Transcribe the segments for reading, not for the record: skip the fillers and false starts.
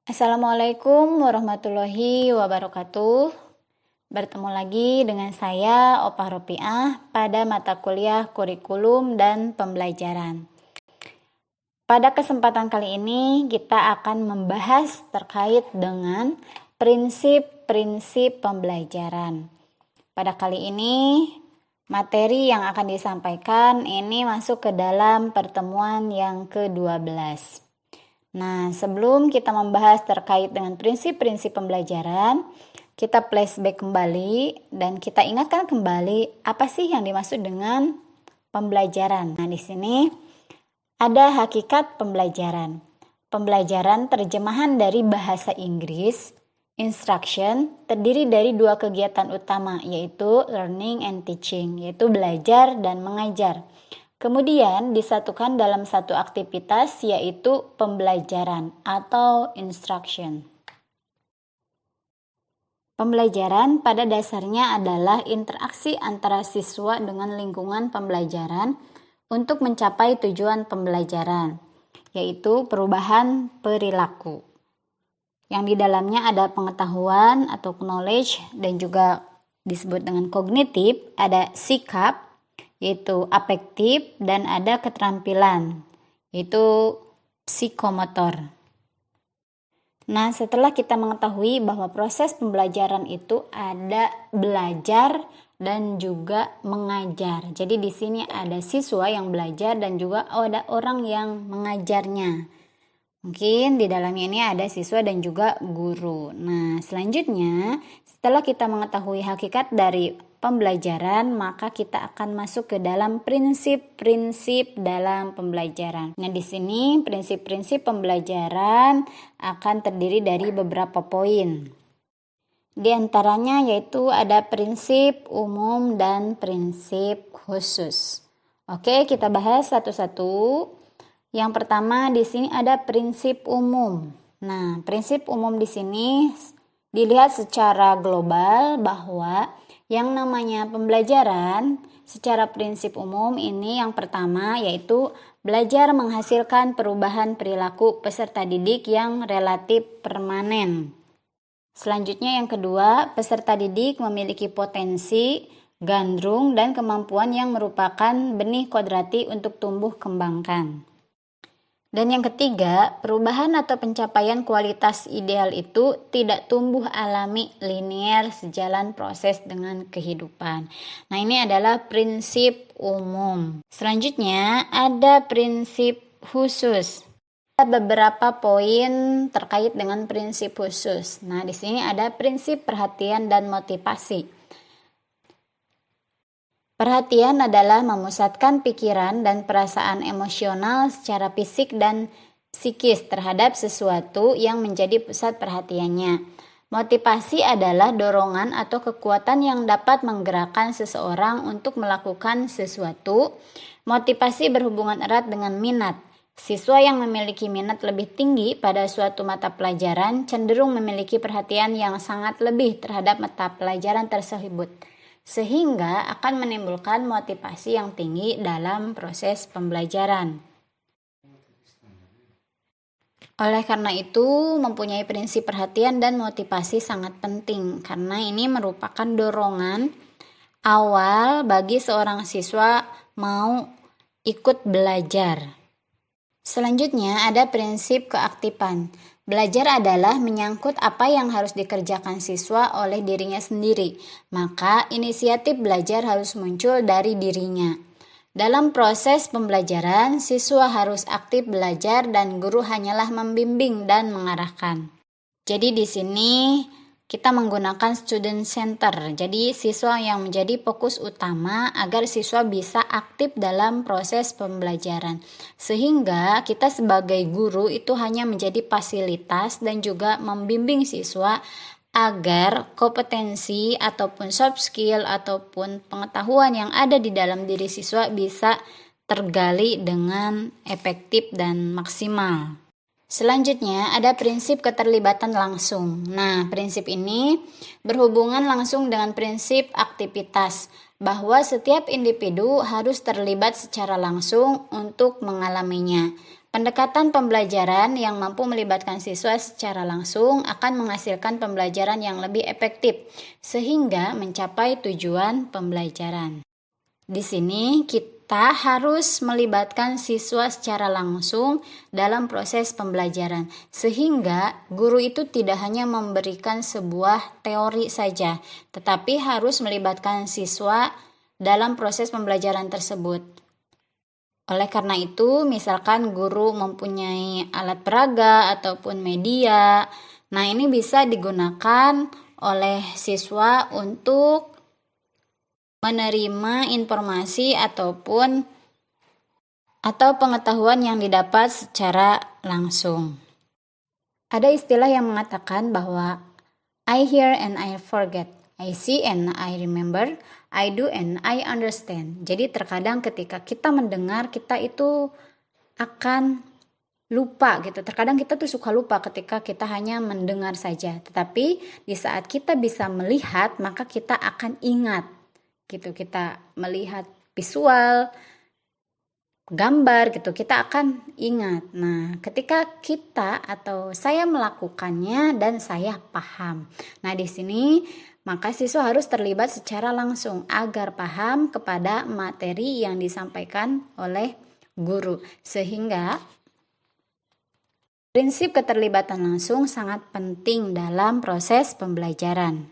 Assalamualaikum warahmatullahi wabarakatuh. Bertemu lagi dengan saya Opah Ropiah pada mata kuliah kurikulum dan pembelajaran. Pada kesempatan kali ini kita akan membahas terkait dengan prinsip-prinsip pembelajaran. Pada kali ini materi yang akan disampaikan ini masuk ke dalam pertemuan yang ke-12. Nah, sebelum kita membahas terkait dengan prinsip-prinsip pembelajaran, kita flashback kembali dan kita ingatkan kembali apa sih yang dimaksud dengan pembelajaran. Nah, di sini ada hakikat pembelajaran. Pembelajaran terjemahan dari bahasa Inggris, instruction, terdiri dari dua kegiatan utama, yaitu learning and teaching, yaitu belajar dan mengajar. Kemudian disatukan dalam satu aktivitas, yaitu pembelajaran atau instruction. Pembelajaran pada dasarnya adalah interaksi antara siswa dengan lingkungan pembelajaran untuk mencapai tujuan pembelajaran, yaitu perubahan perilaku. Yang di dalamnya ada pengetahuan atau knowledge dan juga disebut dengan kognitif, ada sikap, yaitu afektif, dan ada keterampilan, yaitu psikomotor. Nah, setelah kita mengetahui bahwa proses pembelajaran itu ada belajar dan juga mengajar. Jadi di sini ada siswa yang belajar dan juga ada orang yang mengajarnya. Mungkin di dalamnya ini ada siswa dan juga guru. Nah, selanjutnya setelah kita mengetahui hakikat dari pembelajaran, maka kita akan masuk ke dalam prinsip-prinsip dalam pembelajaran. Nah, di sini prinsip-prinsip pembelajaran akan terdiri dari beberapa poin. Di antaranya yaitu ada prinsip umum dan prinsip khusus. Oke, kita bahas satu-satu. Yang pertama di sini ada prinsip umum. Nah, prinsip umum di sini dilihat secara global bahwa yang namanya pembelajaran secara prinsip umum ini yang pertama yaitu belajar menghasilkan perubahan perilaku peserta didik yang relatif permanen. Selanjutnya yang kedua, peserta didik memiliki potensi, gandrung, dan kemampuan yang merupakan benih kodrati untuk tumbuh kembangkan. Dan yang ketiga, perubahan atau pencapaian kualitas ideal itu tidak tumbuh alami linear sejalan proses dengan kehidupan. Nah, ini adalah prinsip umum. Selanjutnya, ada prinsip khusus. Ada beberapa poin terkait dengan prinsip khusus. Nah, di sini ada prinsip perhatian dan motivasi. Perhatian adalah memusatkan pikiran dan perasaan emosional secara fisik dan psikis terhadap sesuatu yang menjadi pusat perhatiannya. Motivasi adalah dorongan atau kekuatan yang dapat menggerakkan seseorang untuk melakukan sesuatu. Motivasi berhubungan erat dengan minat. Siswa yang memiliki minat lebih tinggi pada suatu mata pelajaran cenderung memiliki perhatian yang sangat lebih terhadap mata pelajaran tersebut, sehingga akan menimbulkan motivasi yang tinggi dalam proses pembelajaran. Oleh karena itu, mempunyai prinsip perhatian dan motivasi sangat penting karena ini merupakan dorongan awal bagi seorang siswa mau ikut belajar. Selanjutnya ada prinsip keaktifan. Belajar adalah menyangkut apa yang harus dikerjakan siswa oleh dirinya sendiri, maka inisiatif belajar harus muncul dari dirinya. Dalam proses pembelajaran, siswa harus aktif belajar dan guru hanyalah membimbing dan mengarahkan. Jadi di sini kita menggunakan student center, jadi siswa yang menjadi fokus utama agar siswa bisa aktif dalam proses pembelajaran. Sehingga kita sebagai guru itu hanya menjadi fasilitas dan juga membimbing siswa agar kompetensi ataupun soft skill ataupun pengetahuan yang ada di dalam diri siswa bisa tergali dengan efektif dan maksimal. Selanjutnya ada prinsip keterlibatan langsung. Nah, prinsip ini berhubungan langsung dengan prinsip aktivitas, bahwa setiap individu harus terlibat secara langsung untuk mengalaminya. Pendekatan pembelajaran yang mampu melibatkan siswa secara langsung akan menghasilkan pembelajaran yang lebih efektif, sehingga mencapai tujuan pembelajaran. Di sini kita harus melibatkan siswa secara langsung dalam proses pembelajaran, sehingga guru itu tidak hanya memberikan sebuah teori saja, tetapi harus melibatkan siswa dalam proses pembelajaran tersebut. Oleh karena itu, misalkan guru mempunyai alat peraga ataupun media, nah ini bisa digunakan oleh siswa untuk menerima informasi atau pengetahuan yang didapat secara langsung. Ada istilah yang mengatakan bahwa I hear and I forget, I see and I remember, I do and I understand. Jadi terkadang ketika kita mendengar, kita itu akan lupa gitu. Terkadang kita tuh suka lupa ketika kita hanya mendengar saja. Tetapi di saat kita bisa melihat, maka kita akan ingat gitu. Kita melihat visual, gambar gitu, kita akan ingat. Nah, ketika kita atau saya melakukannya dan saya paham. Nah, di sini maka siswa harus terlibat secara langsung agar paham kepada materi yang disampaikan oleh guru. Sehingga prinsip keterlibatan langsung sangat penting dalam proses pembelajaran.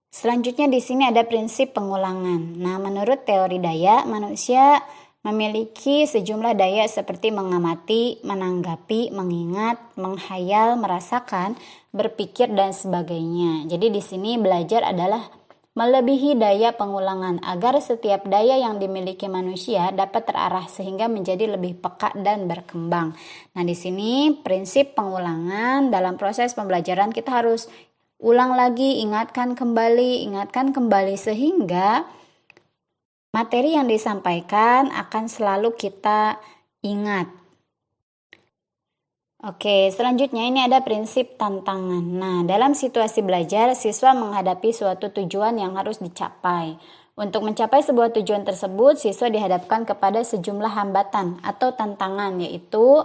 Selanjutnya di sini ada prinsip pengulangan. Nah, menurut teori daya, manusia memiliki sejumlah daya seperti mengamati, menanggapi, mengingat, menghayal, merasakan, berpikir dan sebagainya. Jadi di sini belajar adalah melebihi daya pengulangan agar setiap daya yang dimiliki manusia dapat terarah sehingga menjadi lebih peka dan berkembang. Nah, di sini prinsip pengulangan dalam proses pembelajaran kita harus ulang lagi, ingatkan kembali sehingga materi yang disampaikan akan selalu kita ingat. Oke, selanjutnya ini ada prinsip tantangan. Nah, dalam situasi belajar, siswa menghadapi suatu tujuan yang harus dicapai. Untuk mencapai sebuah tujuan tersebut, siswa dihadapkan kepada sejumlah hambatan atau tantangan, yaitu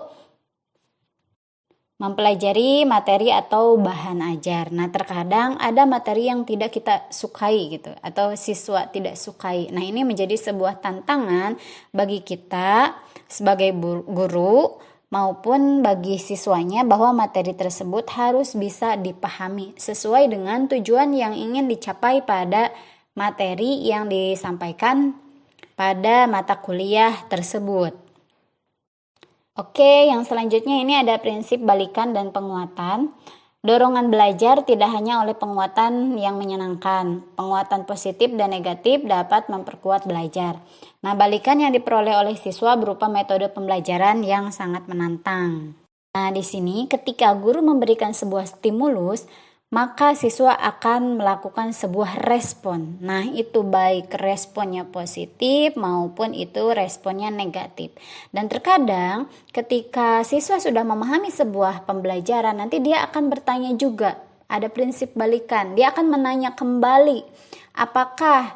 mempelajari materi atau bahan ajar. Nah, terkadang ada materi yang tidak kita sukai gitu, atau siswa tidak sukai. Nah, ini menjadi sebuah tantangan bagi kita sebagai guru maupun bagi siswanya bahwa materi tersebut harus bisa dipahami sesuai dengan tujuan yang ingin dicapai pada materi yang disampaikan pada mata kuliah tersebut. Oke, yang selanjutnya ini ada prinsip balikan dan penguatan. Dorongan belajar tidak hanya oleh penguatan yang menyenangkan. Penguatan positif dan negatif dapat memperkuat belajar. Nah, balikan yang diperoleh oleh siswa berupa metode pembelajaran yang sangat menantang. Nah, di sini ketika guru memberikan sebuah stimulus, maka siswa akan melakukan sebuah respon. Nah, itu baik responnya positif maupun itu responnya negatif. Dan terkadang ketika siswa sudah memahami sebuah pembelajaran, nanti dia akan bertanya juga. Ada prinsip balikan. Dia akan menanya kembali, apakah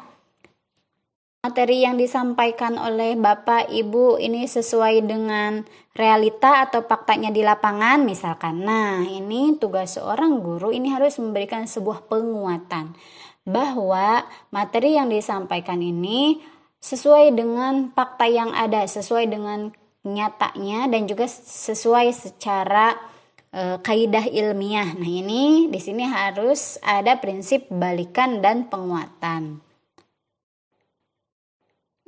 materi yang disampaikan oleh Bapak, Ibu ini sesuai dengan realita atau faktanya di lapangan misalkan. Nah, ini tugas seorang guru ini harus memberikan sebuah penguatan bahwa materi yang disampaikan ini sesuai dengan fakta yang ada, sesuai dengan nyatanya dan juga sesuai secara kaidah ilmiah. Nah, ini di sini harus ada prinsip balikan dan penguatan.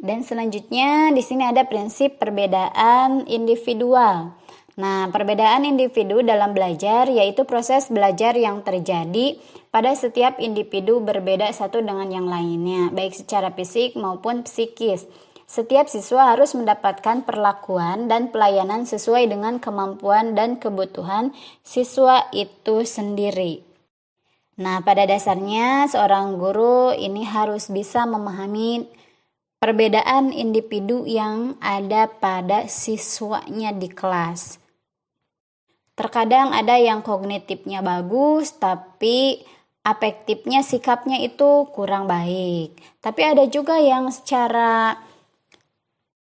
Dan selanjutnya di sini ada prinsip perbedaan individual. Nah, perbedaan individu dalam belajar yaitu proses belajar yang terjadi pada setiap individu berbeda satu dengan yang lainnya, baik secara fisik maupun psikis. Setiap siswa harus mendapatkan perlakuan dan pelayanan sesuai dengan kemampuan dan kebutuhan siswa itu sendiri. Nah, pada dasarnya seorang guru ini harus bisa memahami perbedaan individu yang ada pada siswanya di kelas. Terkadang ada yang kognitifnya bagus, tapi afektifnya, sikapnya itu kurang baik. Tapi ada juga yang secara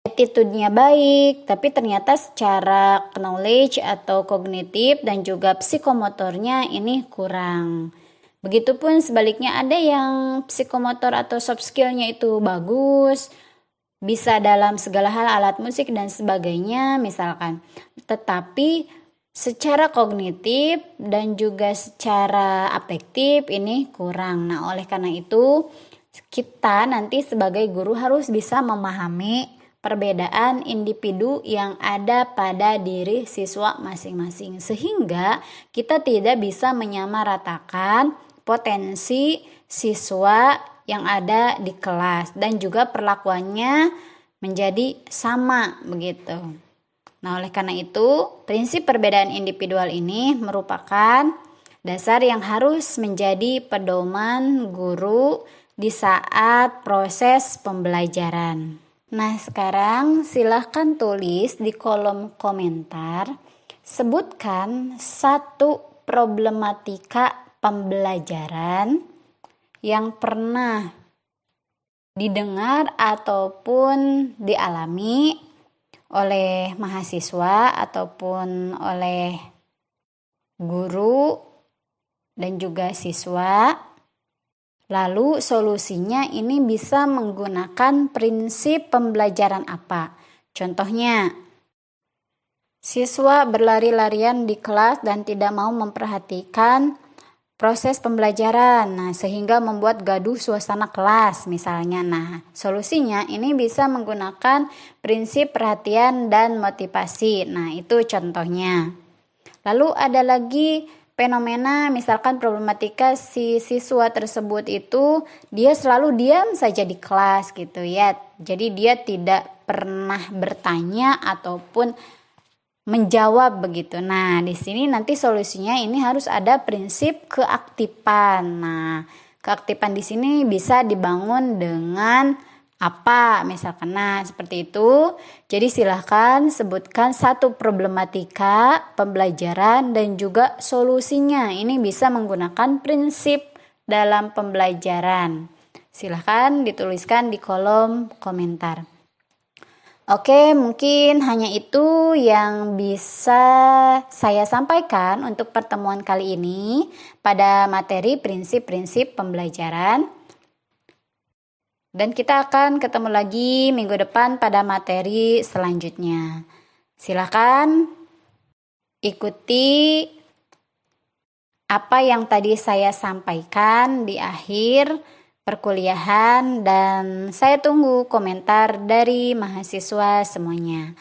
attitude-nya baik, tapi ternyata secara knowledge atau kognitif dan juga psikomotornya ini kurang. Begitupun sebaliknya, ada yang psikomotor atau soft skill-nya itu bagus, bisa dalam segala hal, alat musik dan sebagainya misalkan. Tetapi secara kognitif dan juga secara afektif ini kurang. Nah, oleh karena itu kita nanti sebagai guru harus bisa memahami perbedaan individu yang ada pada diri siswa masing-masing, sehingga kita tidak bisa menyamaratakan potensi siswa yang ada di kelas dan juga perlakuannya menjadi sama begitu. Nah, oleh karena itu, prinsip perbedaan individual ini merupakan dasar yang harus menjadi pedoman guru di saat proses pembelajaran. Nah, sekarang silahkan tulis di kolom komentar, sebutkan satu problematika pembelajaran yang pernah didengar ataupun dialami oleh mahasiswa ataupun oleh guru dan juga siswa. Lalu solusinya ini bisa menggunakan prinsip pembelajaran apa? Contohnya, siswa berlari-larian di kelas dan tidak mau memperhatikan proses pembelajaran. Nah, sehingga membuat gaduh suasana kelas misalnya. Nah, solusinya ini bisa menggunakan prinsip perhatian dan motivasi. Nah, itu contohnya. Lalu ada lagi fenomena, misalkan problematika si siswa tersebut itu dia selalu diam saja di kelas gitu ya. Jadi dia tidak pernah bertanya ataupun menjawab begitu. Nah, di sini nanti solusinya ini harus ada prinsip keaktifan. Nah, keaktifan di sini bisa dibangun dengan apa misalkan. Nah, seperti itu. Jadi silahkan sebutkan satu problematika pembelajaran dan juga solusinya. Ini bisa menggunakan prinsip dalam pembelajaran. Silahkan dituliskan di kolom komentar. Oke, mungkin hanya itu yang bisa saya sampaikan untuk pertemuan kali ini pada materi prinsip-prinsip pembelajaran. Dan kita akan ketemu lagi minggu depan pada materi selanjutnya. Silakan ikuti apa yang tadi saya sampaikan di akhir perkuliahan dan saya tunggu komentar dari mahasiswa semuanya.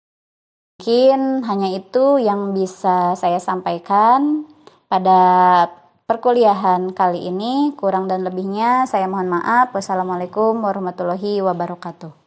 Mungkin hanya itu yang bisa saya sampaikan pada perkuliahan kali ini. Kurang dan lebihnya saya mohon maaf. Wassalamualaikum warahmatullahi wabarakatuh.